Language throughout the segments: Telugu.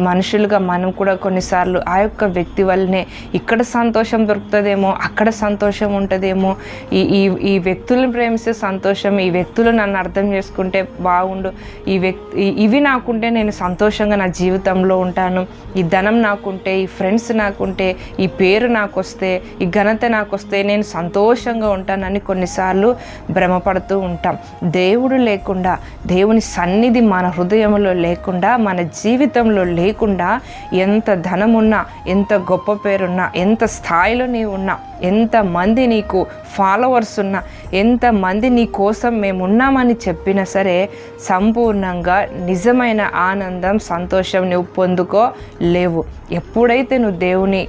మనుషులుగా మనం కూడా కొన్నిసార్లు ఆ యొక్క వ్యక్తి వల్లనే ఇక్కడ సంతోషం దొరుకుతుందేమో, అక్కడ సంతోషం ఉంటుందేమో, ఈ ఈ ఈ వ్యక్తులను ప్రేమిస్తే సంతోషం, ఈ వ్యక్తులు నన్ను అర్థం చేసుకుంటే బాగుండు, ఇవి నాకుంటే నేను సంతోషంగా నా జీవితంలో ఉంటాను, ఈ ధనం నాకుంటే, ఈ ఫ్రెండ్స్ నాకుంటే, ఈ పేరు నాకు వస్తే, ఈ ఘనత నాకు వస్తే నేను సంతోషంగా ఉంటానని కొన్నిసార్లు భ్రమపడుతూ ఉంటాం. దేవుడు లేకుండా, దేవుని సన్నిధి మన హృదయంలో లేకుండా, మన జీవితంలో లేకుండా ఎంత ధనమున్నా, ఎంత గొప్ప పేరున్నా, ఎంత స్థాయిలో నీవు ఉన్నా, ఎంతమంది నీకు ఫాలోవర్స్ ఉన్నా, ఎంతమంది నీ కోసం మేమున్నామని చెప్పినా సరే సంపూర్ణంగా నిజమైన ఆనందం, సంతోషం నువ్వు పొందుకోలేవు. ఎప్పుడైతే నువ్వు దేవుని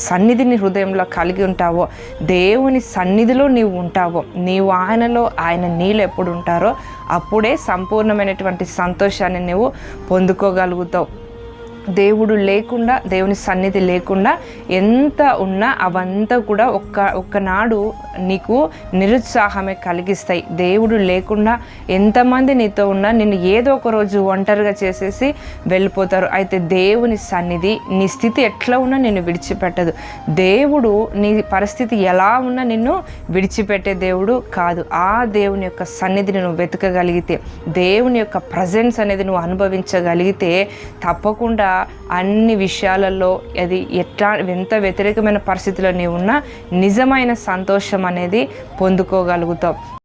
సన్నిధిని హృదయంలో కలిగి ఉంటావో, దేవుని సన్నిధిలో నీవు ఉంటావో, నీవు ఆయనలో, ఆయన నీళ్ళు ఎప్పుడు ఉంటారో అప్పుడే సంపూర్ణమైనటువంటి సంతోషాన్ని నువ్వు పొందుకోగలుగుతావు. దేవుడు లేకుండా, దేవుని సన్నిధి లేకుండా ఎంత ఉన్నా అవంతా కూడా ఒక్కనాడు నీకు నిరుత్సాహమే కలిగిస్తాయి. దేవుడు లేకుండా ఎంతమంది నీతో ఉన్నా నిన్ను ఏదో ఒక రోజు ఒంటరిగా చేసేసి వెళ్ళిపోతారు. అయితే దేవుని సన్నిధి నీ స్థితి ఎట్లా ఉన్నా నిన్ను విడిచిపెట్టదు. దేవుడు నీ పరిస్థితి ఎలా ఉన్నా నిన్ను విడిచిపెట్టే దేవుడు కాదు. ఆ దేవుని యొక్క సన్నిధిని నువ్వు వెతకగలిగితే, దేవుని యొక్క ప్రజెన్స్ అనేది నువ్వు అనుభవించగలిగితే తప్పకుండా అన్ని విషయాలలో అది ఎంత వ్యతిరేకమైన పరిస్థితిలో నీవు ఉన్నా నిజమైన సంతోషం అనేది పొందుకోగలుగుతావు.